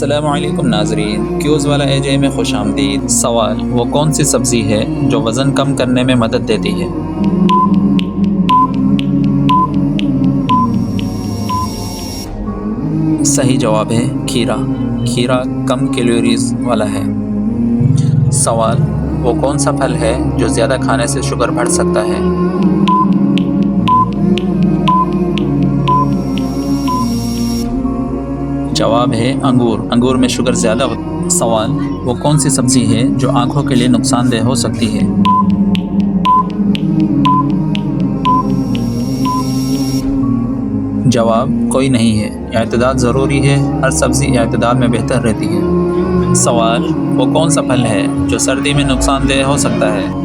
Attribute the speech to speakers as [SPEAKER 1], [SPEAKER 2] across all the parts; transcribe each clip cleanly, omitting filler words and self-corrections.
[SPEAKER 1] अस्सलामु अलैकुम नाज़रीन, क्यूज़ वाला एजे में खुश आमदीद। सवाल, वो कौन सी सब्ज़ी है जो वज़न कम करने में मदद देती है? सही जवाब है खीरा। खीरा कम कैलोरीज वाला है। सवाल, वो कौन सा फल है जो ज़्यादा खाने से शुगर बढ़ सकता है? जवाब है अंगूर। अंगूर में शुगर ज़्यादा होती है। सवाल, वो कौन सी सब्ज़ी है जो आँखों के लिए नुकसानदेह हो सकती है? जवाब कोई नहीं है। इत्दाल ज़रूरी है। हर सब्ज़ी इत्दाल में बेहतर रहती है। सवाल, वो कौन सा फल है जो सर्दी में नुकसानदेह हो सकता है?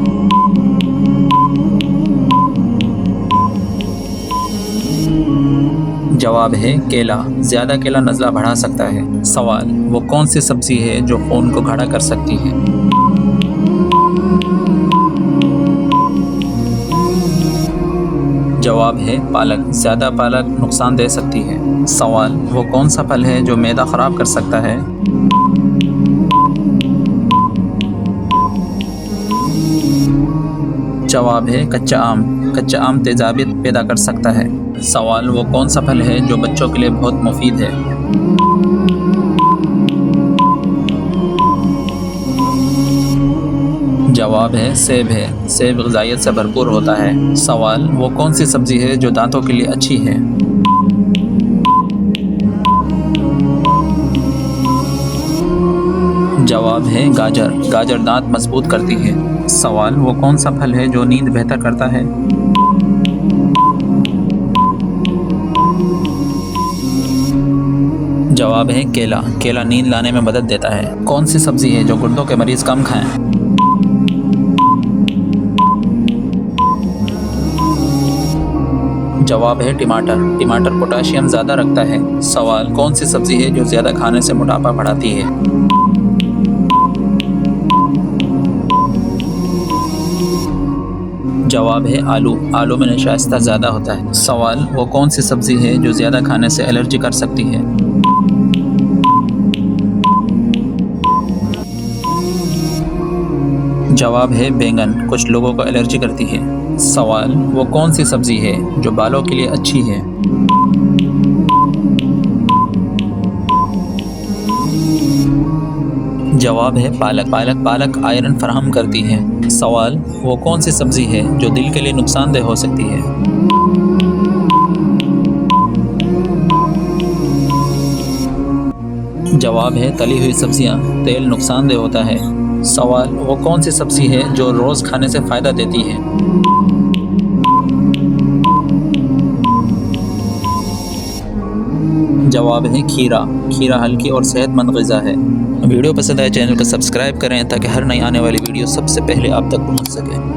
[SPEAKER 1] जवाब है केला। ज़्यादा केला नज़ला बढ़ा सकता है। सवाल, वो कौन सी सब्ज़ी है जो खून को गाढ़ा कर सकती है? जवाब है पालक। ज़्यादा पालक नुकसान दे सकती है। सवाल, वो कौन सा फल है जो मैदा ख़राब कर सकता है? जवाब है कच्चा आम। कच्चा आम तेज़ाबियत पैदा कर सकता है। सवाल, वो कौन सा फल है जो बच्चों के लिए बहुत मुफीद है? जवाब है सेब है। सेब ग़िज़ाइयत से भरपूर होता है। सवाल, वो कौन सी सब्ज़ी है जो दांतों के लिए अच्छी है? जवाब है गाजर। गाजर दांत मजबूत करती है। सवाल, वो कौन सा फल है जो नींद बेहतर करता है? जवाब है केला। केला नींद लाने में मदद देता है। कौन सी सब्ज़ी है जो गुर्दों के मरीज़ कम खाएं? जवाब है टमाटर। टमाटर पोटाशियम ज़्यादा रखता है। सवाल, कौन सी सब्ज़ी है जो ज़्यादा खाने से मोटापा बढ़ाती है? जवाब है आलू। आलू में नशास्ता ज़्यादा होता है। सवाल, वो कौन सी सब्ज़ी है जो ज़्यादा खाने से एलर्जी कर सकती है? जवाब है बैंगन। कुछ लोगों को एलर्जी करती है। सवाल, वो कौन सी सब्ज़ी है जो बालों के लिए अच्छी है? जवाब है पालक। पालक आयरन फराहम करती है। सवाल, वो कौन सी सब्ज़ी है जो दिल के लिए नुकसानदेह हो सकती है? जवाब है तली हुई सब्जियां। तेल नुकसानदेह होता है। सवाल, वो कौन सी सब्ज़ी है जो रोज़ खाने से फ़ायदा देती है? जवाब है खीरा। खीरा हल्की और सेहतमंद ग़िज़ा है। वीडियो पसंद आए चैनल को सब्सक्राइब करें ताकि हर नई आने वाली वीडियो सबसे पहले आप तक पहुंच सके।